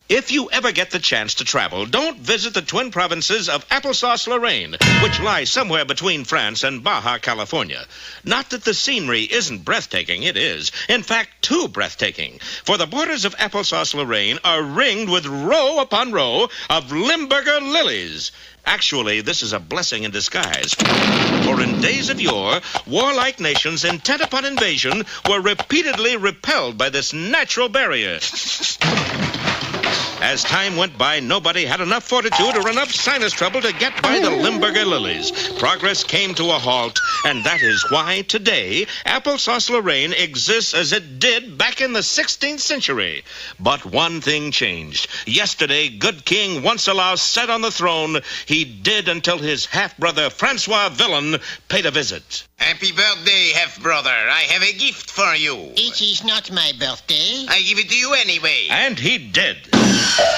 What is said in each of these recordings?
If you ever get the chance to travel, don't visit the twin provinces of Applesauce-Lorraine, which lie somewhere between France and Baja California. Not that the scenery isn't breathtaking, it is. In fact, too breathtaking. For the borders of Applesauce-Lorraine are ringed with row upon row of Limburger lilies. Actually, this is a blessing in disguise. For in days of yore, warlike nations intent upon invasion were repeatedly repelled by this natural barrier. As time went by, nobody had enough fortitude or enough sinus trouble to get by the Limburger lilies. Progress came to a halt, and that is why today Applesauce-Lorraine exists as it did back in the 16th century. But one thing changed. Yesterday, good King Wenceslaus sat on the throne. He did until his half-brother Francois Villain paid a visit. Happy birthday, half-brother. I have a gift for you. It is not my birthday. I give it to you anyway. And he did.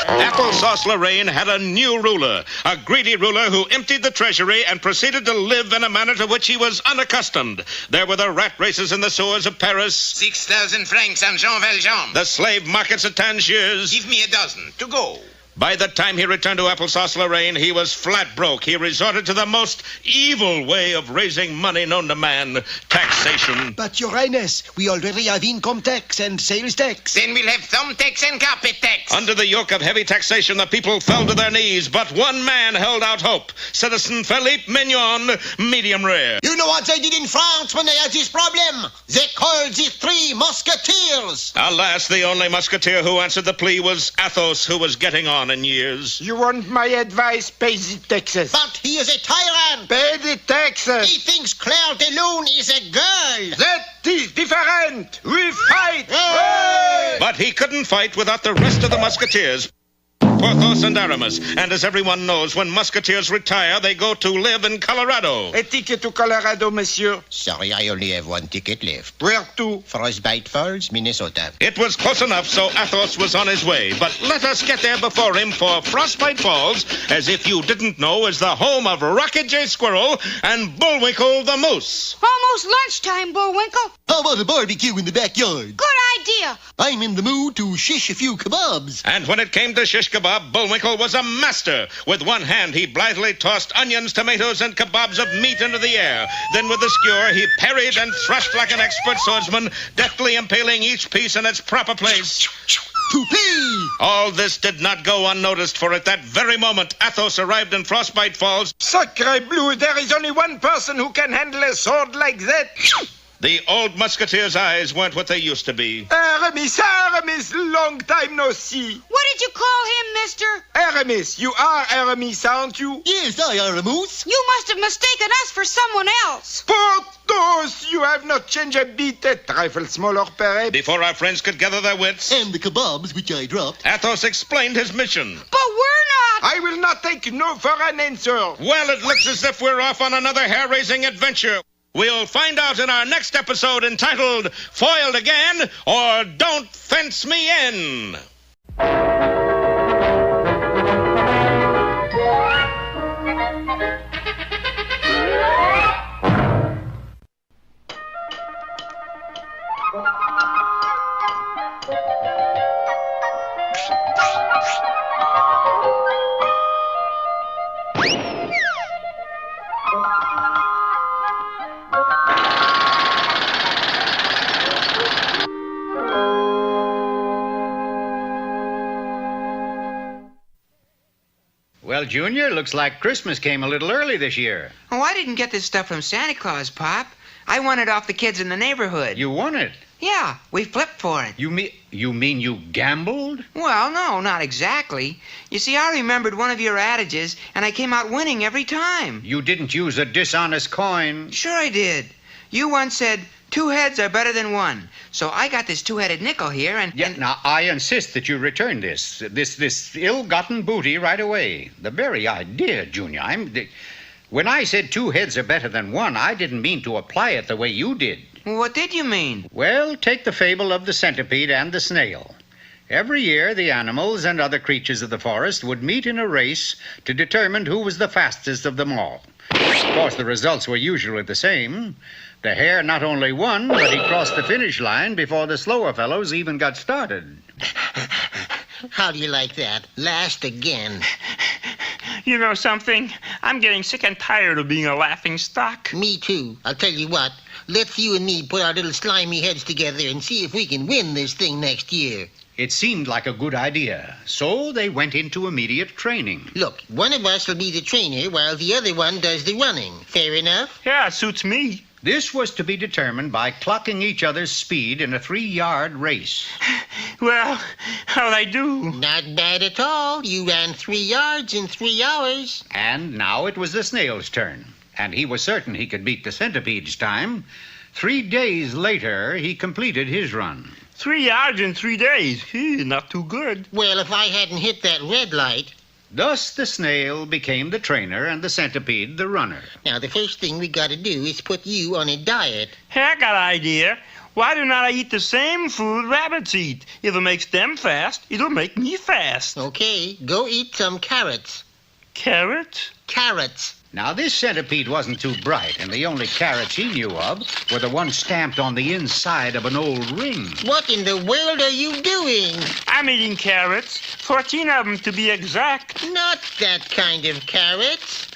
Applesauce-Lorraine had a new ruler, a greedy ruler who emptied the treasury and proceeded to live in a manner to which he was unaccustomed. There were the rat races in the sewers of Paris. 6,000 francs on Jean Valjean. The slave markets at Tangiers. Give me a dozen to go. By the time he returned to Applesauce-Lorraine, he was flat broke. He resorted to the most evil way of raising money known to man, taxation. But, Your Highness, we already have income tax and sales tax. Then we'll have thumb tax and carpet tax. Under the yoke of heavy taxation, the people fell to their knees, but one man held out hope. Citizen Philippe Mignon, medium rare. You know what they did in France when they had this problem? They called the three Mooseketeers. Alas, the only musketeer who answered the plea was Athos, who was getting on in years. You want my advice? Pay the taxes. But he is a tyrant. Pay the taxes. He thinks Claire de Lune is a girl. That is different. We fight. Hey! But he couldn't fight without the rest of the musketeers. Porthos and Aramis. And as everyone knows, when musketeers retire, they go to live in Colorado. A ticket to Colorado, monsieur. Sorry, I only have one ticket left. Where to? Frostbite Falls, Minnesota. It was close enough, so Athos was on his way. But let us get there before him, for Frostbite Falls, as if you didn't know, is the home of Rocky J. Squirrel and Bullwinkle the Moose. Almost lunchtime, Bullwinkle. How about a barbecue in the backyard? Good idea. I'm in the mood to shish a few kebabs. And when it came to shish kebab, Bullwinkle was a master. With one hand, he blithely tossed onions, tomatoes, and kebabs of meat into the air. Then with the skewer, he parried and thrust like an expert swordsman, deftly impaling each piece in its proper place. Toupee! All this did not go unnoticed, for at that very moment, Athos arrived in Frostbite Falls. Sacre bleu, there is only one person who can handle a sword like that. The old musketeer's eyes weren't what they used to be. Aramis, Aramis, long time no see. What did you call him, mister? Aramis, you are Aramis, aren't you? Yes, I are a moose. You must have mistaken us for someone else. Porthos, you have not changed a bit, a trifle smaller perhaps. Before our friends could gather their wits, And the kebabs, which I dropped. Athos explained his mission. But we're not. I will not take no for an answer. Well, it looks as if we're off on another hair-raising adventure. We'll find out in our next episode entitled Foiled Again or Don't Fence Me In. Well, Junior, looks like Christmas came a little early this year. Oh, I didn't get this stuff from Santa Claus, Pop. I won it off the kids in the neighborhood. You won it? Yeah, we flipped for it. You mean you gambled? Well, no, not exactly. You see, I remembered one of your adages, and I came out winning every time. You didn't use a dishonest coin. Sure I did. You once said, 2 heads are better than 1. So I got this 2-headed nickel here, and... Now, I insist that you return this ill-gotten booty right away. The very idea, Junior. When I said 2 heads are better than 1, I didn't mean to apply it the way you did. What did you mean? Well, take the fable of the centipede and the snail. Every year, the animals and other creatures of the forest would meet in a race to determine who was the fastest of them all. Of course, the results were usually the same. The hare not only won, but he crossed the finish line before the slower fellows even got started. How do you like that? Last again. You know something? I'm getting sick and tired of being a laughing stock. Me too. I'll tell you what. Let's you and me put our little slimy heads together and see if we can win this thing next year. It seemed like a good idea, so they went into immediate training. Look, one of us will be the trainer while the other one does the running. Fair enough? Yeah, suits me. This was to be determined by clocking each other's speed in a 3-yard race. Well, how'd I do? Not bad at all. You ran 3 yards in 3 hours. And now it was the snail's turn, and he was certain he could beat the centipede's time. 3 days later, he completed his run. 3 yards in 3 days. Not too good. Well, if I hadn't hit that red light. Thus, the snail became the trainer and the centipede the runner. Now, the first thing we gotta do is put you on a diet. Hey, I got an idea. Why do not I eat the same food rabbits eat? If it makes them fast, it'll make me fast. Okay, go eat some carrots. Carrots? Carrots. Now, this centipede wasn't too bright, and the only carrots he knew of were the ones stamped on the inside of an old ring. What in the world are you doing? I'm eating carrots. 14 of them to be exact. Not that kind of carrots.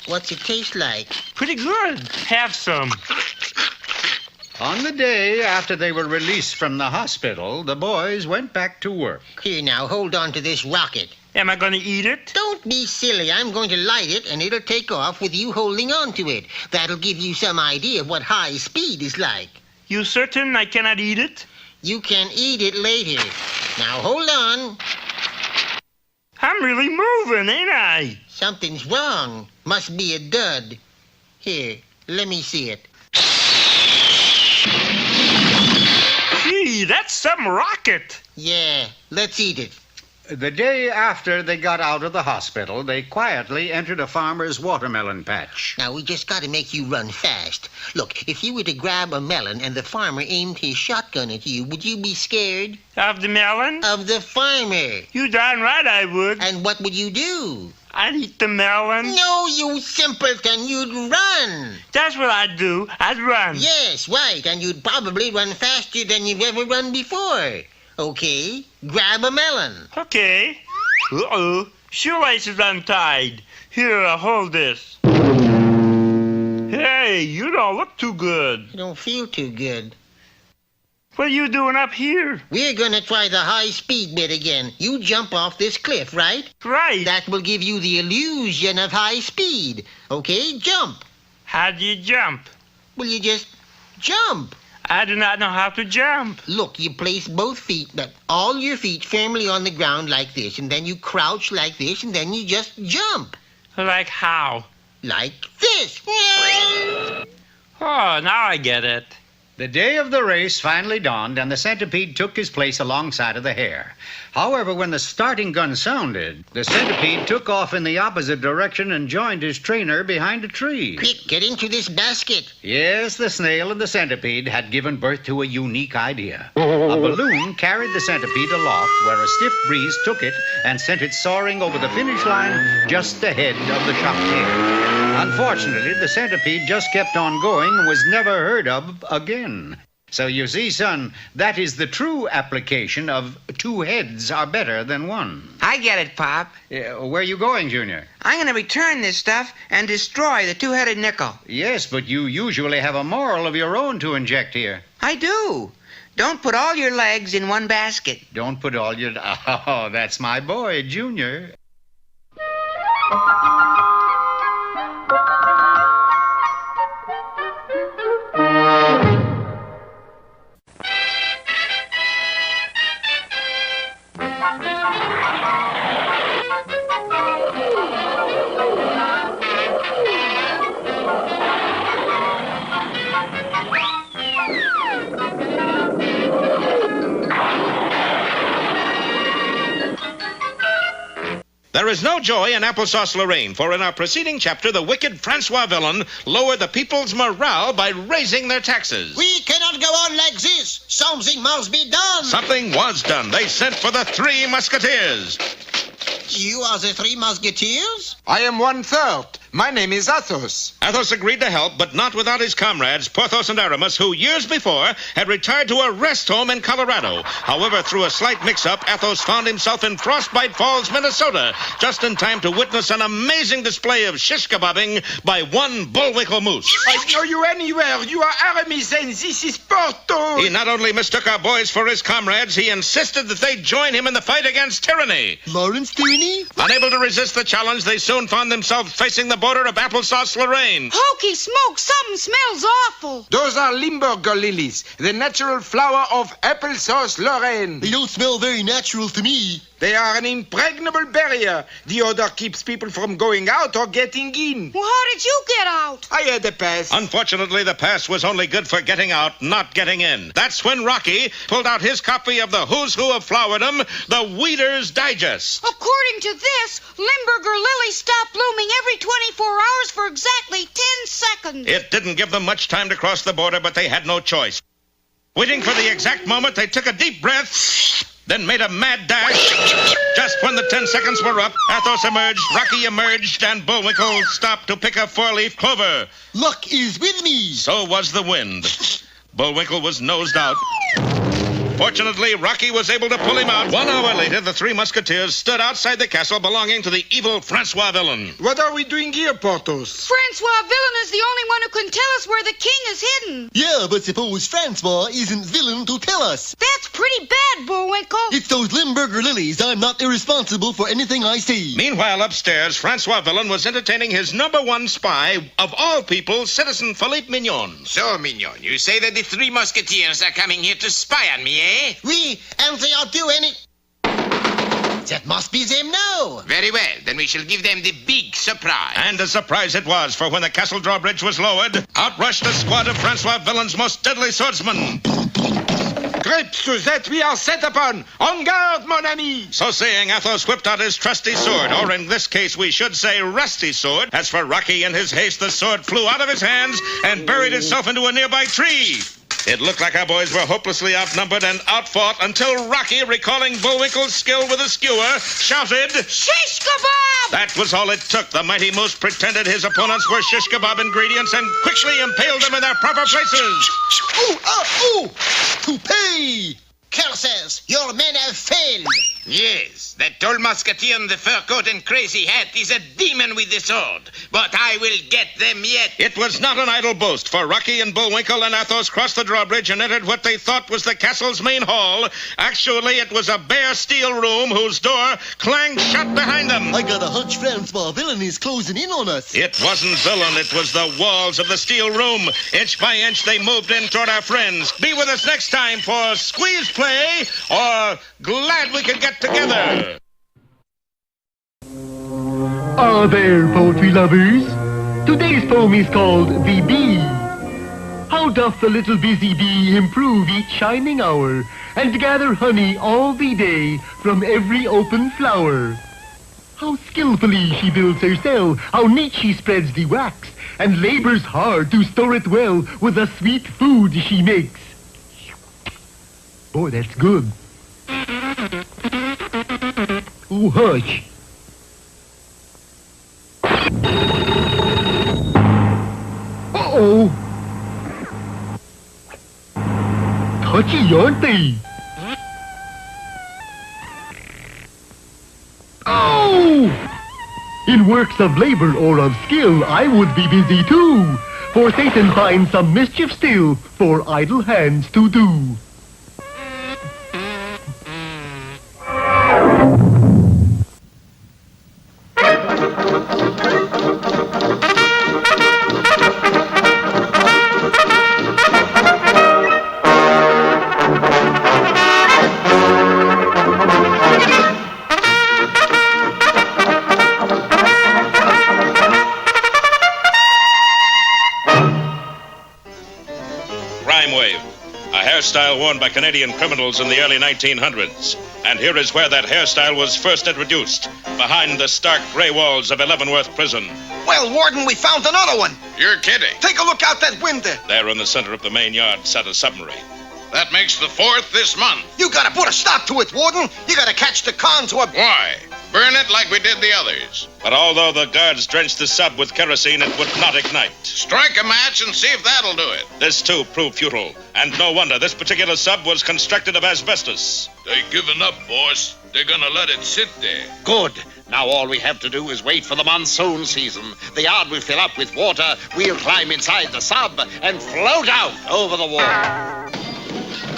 What's it taste like? Pretty good. Have some. On the day after they were released from the hospital, the boys went back to work. Here now, hold on to this rocket. Am I going to eat it? Don't be silly. I'm going to light it, and it'll take off with you holding on to it. That'll give you some idea of what high speed is like. You certain I cannot eat it? You can eat it later. Now, hold on. I'm really moving, ain't I? Something's wrong. Must be a dud. Here, let me see it. Gee, that's some rocket. Yeah, let's eat it. The day after they got out of the hospital, they quietly entered a farmer's watermelon patch. Now, we just got to make you run fast. Look, if you were to grab a melon and the farmer aimed his shotgun at you, would you be scared? Of the melon? Of the farmer. You darn right I would. And what would you do? I'd eat the melon. No, you simpleton, you'd run. That's what I'd do. I'd run. Yes, right, and you'd probably run faster than you've ever run before. Okay, grab a melon. Okay. Uh-oh. Shoelaces untied. Here, hold this. Hey, you don't look too good. I don't feel too good. What are you doing up here? We're gonna try the high speed bit again. You jump off this cliff, right? Right. That will give you the illusion of high speed. Okay, jump. How do you jump? Well, you just jump. I do not know how to jump. Look, you place both feet, but all your feet firmly on the ground like this, and then you crouch like this, and then you just jump. Like how? Like this. Oh, now I get it. The day of the race finally dawned, and the centipede took his place alongside of the hare. However, when the starting gun sounded, the centipede took off in the opposite direction and joined his trainer behind a tree. Quick, get into this basket. Yes, the snail and the centipede had given birth to a unique idea. A balloon carried the centipede aloft, where a stiff breeze took it and sent it soaring over the finish line just ahead of the shocked hare. Unfortunately, the centipede just kept on going and was never heard of again. So you see, son, that is the true application of 2 heads are better than 1. I get it, Pop. Where are you going, Junior? I'm going to return this stuff and destroy the two-headed nickel. Yes, but you usually have a moral of your own to inject here. I do. Don't put all your legs in one basket. Don't put all your... Oh, that's my boy, Junior. There is no joy in Applesauce Lorraine, for in our preceding chapter, the wicked Francois villain lowered the people's morale by raising their taxes. We cannot go on like this. Something must be done. Something was done. They sent for the three Musketeers. You are the three Musketeers? I am 1/3. My name is Athos. Athos agreed to help, but not without his comrades, Porthos and Aramis, who years before had retired to a rest home in Colorado. However, through a slight mix-up, Athos found himself in Frostbite Falls, Minnesota, just in time to witness an amazing display of shish kebabbing by one Bullwinkle moose. I know you anywhere. You are Aramis and this is Porthos. He not only mistook our boys for his comrades, he insisted that they join him in the fight against tyranny. Lawrence Tyranny? Unable to resist the challenge, they soon found themselves facing the border of Applesauce Lorraine. Hokey smoke, something smells awful. Those are Limburger lilies, the natural flower of Applesauce Lorraine. They don't smell very natural to me. They are an impregnable barrier. The odor keeps people from going out or getting in. Well, how did you get out? I had a pass. Unfortunately, the pass was only good for getting out, not getting in. That's when Rocky pulled out his copy of the Who's Who of Flowerdom, the Weeder's Digest. According to this, Limburger lilies stop blooming every 24 hours for exactly 10 seconds. It didn't give them much time to cross the border, but they had no choice. Waiting for the exact moment, they took a deep breath, then made a mad dash. Just when the 10 seconds were up, Athos emerged, Rocky emerged, and Bullwinkle stopped to pick a four-leaf clover. Luck is with me. So was the wind. Bullwinkle was nosed out. Fortunately, Rocky was able to pull him out. 1 hour later, the three Musketeers stood outside the castle belonging to the evil Francois villain. What are we doing here, Porthos? Francois Villain is the only one who can tell us where the king is hidden. Yeah, but suppose Francois isn't villain to tell us. That's pretty bad, Bullwinkle. It's those Limburger lilies. I'm not irresponsible for anything I see. Meanwhile, upstairs, Francois Villain was entertaining his number one spy of all people, Citizen Philippe Mignon. So, Mignon, you say that the three Musketeers are coming here to spy on me, eh? Oui, and they are doing it. That must be them now. Very well, then we shall give them the big surprise. And a surprise it was, for when the castle drawbridge was lowered, out rushed a squad of Francois Villain's most deadly swordsmen. Grapes that we are set upon. En garde, mon ami. So saying, Athos whipped out his trusty sword, or in this case we should say rusty sword. As for Rocky, in his haste, the sword flew out of his hands and buried itself into a nearby tree. It looked like our boys were hopelessly outnumbered and outfought until Rocky, recalling Bullwinkle's skill with a skewer, shouted, Shish kebab! That was all it took. The mighty moose pretended his opponents were shish kebab ingredients and quickly impaled them in their proper places. Ooh! To pay! Curses, your men have failed. Yes, that tall musketeer in the fur coat and crazy hat is a demon with the sword. But I will get them yet. It was not an idle boast, for Rocky and Bullwinkle and Athos crossed the drawbridge and entered what they thought was the castle's main hall. Actually, it was a bare steel room whose door clanged shut behind them. I got a hunch Francois Villain is closing in on us. It wasn't villain, it was the walls of the steel room. Inch by inch, they moved in toward our friends. Be with us next time for Squeeze Play or Glad We Could Get Together. Ah there, poetry lovers. Today's poem is called The Bee. How doth the little busy bee improve each shining hour, and gather honey all the day from every open flower. How skillfully she builds her cell, how neat she spreads the wax, and labors hard to store it well with the sweet food she makes. Boy, that's good. Ooh, hush. Uh-oh. Touchy, aren't they? Oh! In works of labor or of skill, I would be busy too. For Satan finds some mischief still for idle hands to do. a hairstyle worn by Canadian criminals in the early 1900s. And here is where that hairstyle was first introduced, behind the stark gray walls of Leavenworth Prison. Well, Warden, we found another one. You're kidding. Take a look out that window. There in the center of the main yard sat a submarine. That makes the 4th this month. You gotta put a stop to it, Warden. You gotta catch the cons who are... Why? Burn it like we did the others. But although the guards drenched the sub with kerosene, it would not ignite. Strike a match and see if that'll do it. This, too, proved futile. And no wonder this particular sub was constructed of asbestos. They given up, boss. They're gonna let it sit there. Good. Now all we have to do is wait for the monsoon season. The yard will fill up with water. We'll climb inside the sub and float out over the wall.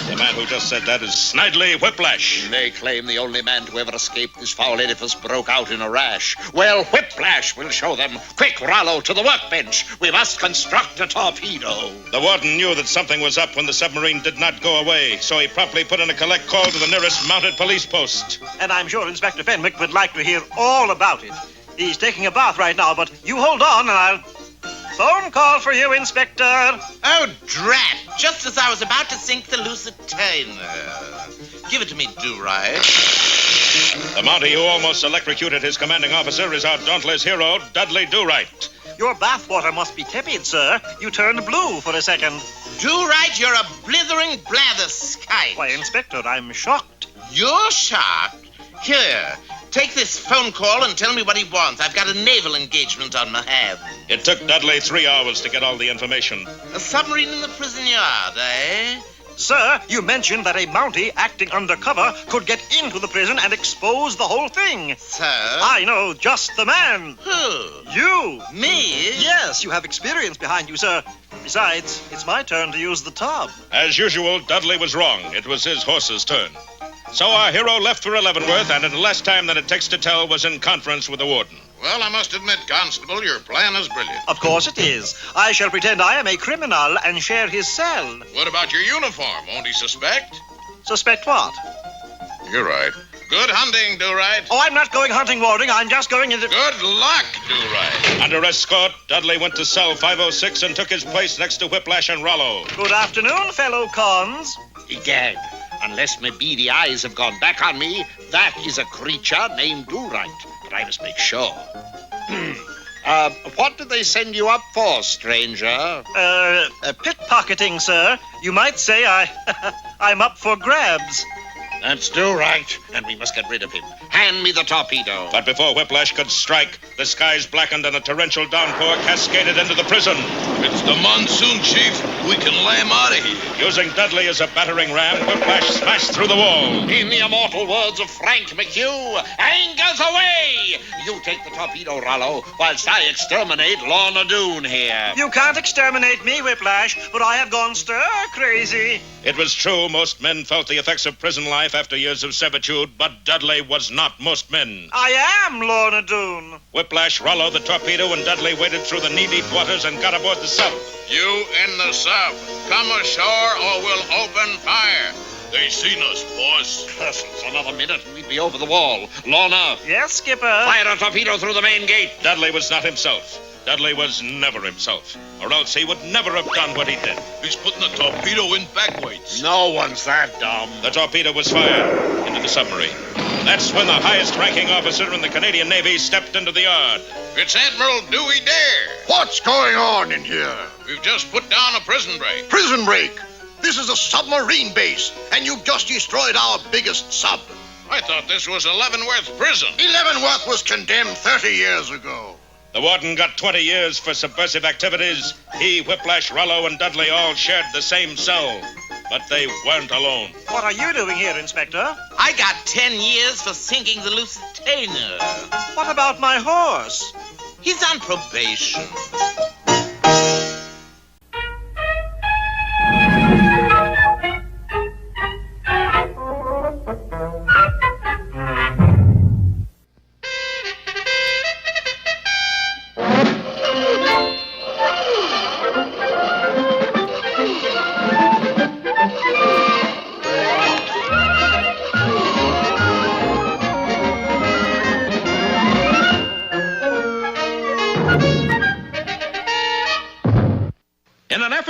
The man who just said that is Snidely Whiplash. They claim the only man to ever escape this foul edifice broke out in a rash. Well, Whiplash will show them. Quick, Rollo, to the workbench. We must construct a torpedo. The warden knew that something was up when the submarine did not go away, so he promptly put in a collect call to the nearest mounted police post. And I'm sure Inspector Fenwick would like to hear all about it. He's taking a bath right now, but you hold on and I'll... Phone call for you, Inspector. Oh, drat. Just as I was about to sink the Lusitania. Give it to me, Do-Right. The Mountie who almost electrocuted his commanding officer is our dauntless hero, Dudley Do-Right. Your bathwater must be tepid, sir. You turned blue for a second. Do-Right, you're a blithering blatherskite. Why, Inspector, I'm shocked. You're shocked? Here, take this phone call and tell me what he wants. I've got a naval engagement on my hands. It took Dudley 3 hours to get all the information. A submarine in the prison yard, eh? Sir, you mentioned that a Mountie acting undercover could get into the prison and expose the whole thing. Sir? I know just the man. Who? You. Me? Yes, you have experience behind you, sir. Besides, it's my turn to use the tub. As usual, Dudley was wrong. It was his horse's turn. So our hero left for Leavenworth, and in less time than it takes to tell, was in conference with the warden. Well, I must admit, Constable, your plan is brilliant. Of course it is. I shall pretend I am a criminal and share his cell. What about your uniform? Won't he suspect? Suspect what? You're right. Good hunting, Do-Right. Oh, I'm not going hunting, Warden. I'm just going into... Good luck, Do-Right. Under escort, Dudley went to cell 506 and took his place next to Whiplash and Rollo. Good afternoon, fellow cons. Egad, unless my beady eyes have gone back on me, that is a creature named Do-Right. But I must make sure. What did they send you up for, stranger? Pickpocketing, sir. You might say I'm up for grabs. That's Do-Right, and we must get rid of him. Hand me the torpedo. But before Whiplash could strike, the skies blackened and a torrential downpour cascaded into the prison. It's the monsoon, Chief. We can lay him out of here. Using Dudley as a battering ram, Whiplash smashed through the wall. In the immortal words of Frank McHugh, anger's away! You take the torpedo, Rollo, whilst I exterminate Lorna Doone here. You can't exterminate me, Whiplash, but I have gone stir-crazy. It was true, most men felt the effects of prison life after years of servitude, but Dudley was not most men. I am Lorna Doone. Whiplash, Rollo, the torpedo, and Dudley waded through the knee-deep waters and got aboard the sub. You in the sub. Come ashore or we'll open fire. They seen us, boss. Curses, another minute and we'd be over the wall. Lorna. Yes, Skipper? Fire a torpedo through the main gate. Dudley was not himself. Dudley was never himself, or else he would never have done what he did. He's putting the torpedo in backweights. No one's that dumb. The torpedo was fired into the submarine. That's when the highest-ranking officer in the Canadian Navy stepped into the yard. It's Admiral Dewey Dare. What's going on in here? We've just put down a prison break. Prison break? This is a submarine base, and you've just destroyed our biggest sub. I thought this was Leavenworth Prison. Leavenworth was condemned 30 years ago. The warden got 20 years for subversive activities. He, Whiplash, Rollo, and Dudley all shared the same cell. But they weren't alone. What are you doing here, Inspector? I got 10 years for sinking the Lusitania. What about my horse? He's on probation.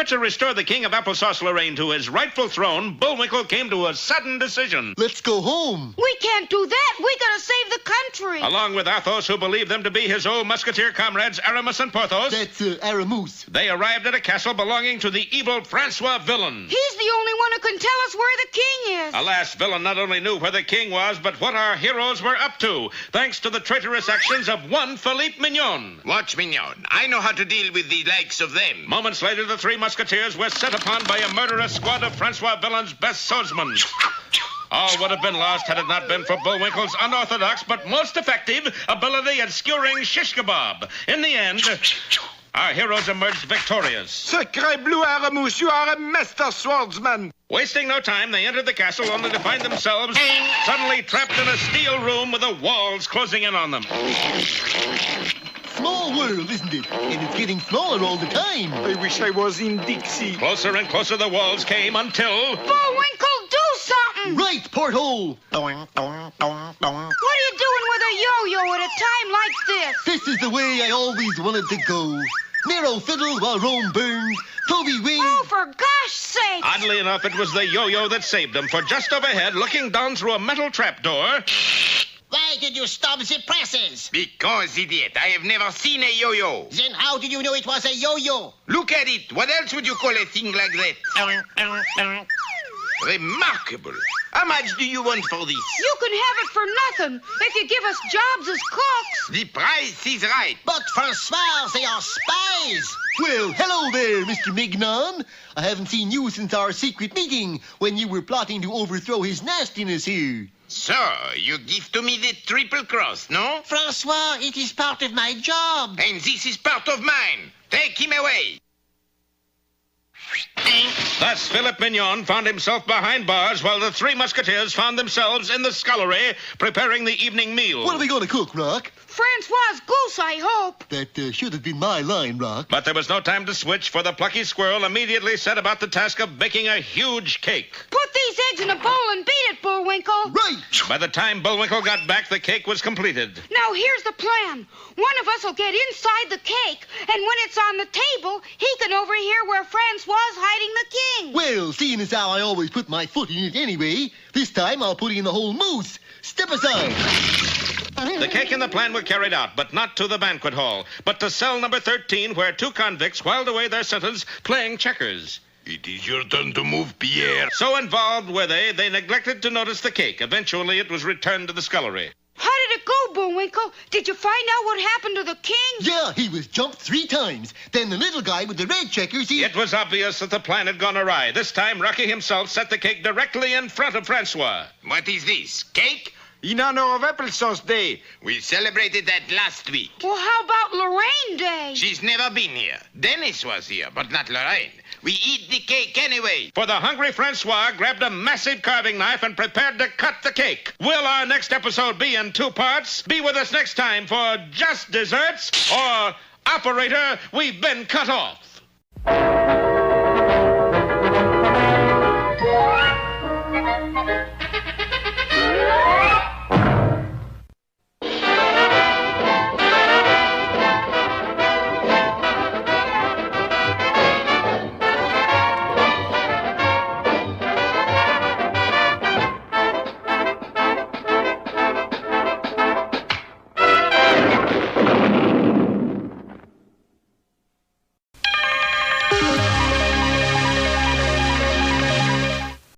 order to restore the King of Applesauce Lorraine to his rightful throne, Bullwinkle came to a sudden decision. Let's go home. We can't do that. We gotta save the country. Along with Athos, who believed them to be his old musketeer comrades Aramis and Porthos, That's Aramus. they arrived at a castle belonging to the evil Francois Villain. He's the only one who can tell us where the king is. Alas, Villain not only knew where the king was, but what our heroes were up to, thanks to the traitorous actions of one Philippe Mignon. Watch, Mignon. I know how to deal with the likes of them. Moments later, the three musketeers were set upon by a murderous squad of Francois Villain's best swordsmen. All would have been lost had it not been for Bullwinkle's unorthodox but most effective ability at skewering shish kebab. In the end, our heroes emerged victorious. Sacre bleu, Aramus, you are a master swordsman. Wasting no time, they entered the castle only to find themselves suddenly trapped in a steel room with the walls closing in on them. Small world, isn't it? And it's getting smaller all the time. I wish I was in Dixie. Closer and closer the walls came until... Bullwinkle, do something! Right, porthole. What are you doing with a yo-yo at a time like this? This is the way I always wanted to go. Nero fiddle while Rome burns. Toby wing. Oh, for gosh sake! Oddly enough, it was the yo-yo that saved them, for just overhead, looking down through a metal trapdoor... Why did you stop the presses? Because, idiot, I have never seen a yo-yo. Then how did you know it was a yo-yo? Look at it. What else would you call a thing like that? Remarkable. How much do you want for this? You can have it for nothing if you give us jobs as cooks. The price is right. But Francois, they are spies. Well, hello there, Mr. Mignon. I haven't seen you since our secret meeting when you were plotting to overthrow his nastiness here. So, you give to me the triple cross, no? Francois, it is part of my job. And this is part of mine. Take him away. Thus, Philippe Mignon found himself behind bars while the three musketeers found themselves in the scullery preparing the evening meal. What are we going to cook, Rock? Francois' goose, I hope. That should have been my line, Rock. But there was no time to switch, for the plucky squirrel immediately set about the task of baking a huge cake. Put these eggs in a bowl and beat it, Bullwinkle. Right! By the time Bullwinkle got back, the cake was completed. Now, here's the plan. One of us will get inside the cake, and when it's on the table, he can overhear where Francois is hiding the king. Well, seeing as how I always put my foot in it anyway, this time I'll put in the whole moose. Step aside. The cake and the plan were carried out, but not to the banquet hall, but to cell number 13, where two convicts whiled away their sentence playing checkers. It is your turn to move, Pierre. So involved were they neglected to notice the cake. Eventually, it was returned to the scullery. How did it go, Bullwinkle? Did you find out what happened to the king? Yeah, he was jumped 3 times. Then the little guy with the red checkers, It was obvious that the plan had gone awry. This time, Rocky himself set the cake directly in front of Francois. What is this? Cake? In honor of Applesauce Day. We celebrated that last week. Well, how about Lorraine Day? She's never been here. Dennis was here, but not Lorraine. We eat the cake anyway. For the hungry Francois grabbed a massive carving knife and prepared to cut the cake. Will our next episode be in 2 parts? Be with us next time for Just Desserts or Operator, We've Been Cut Off.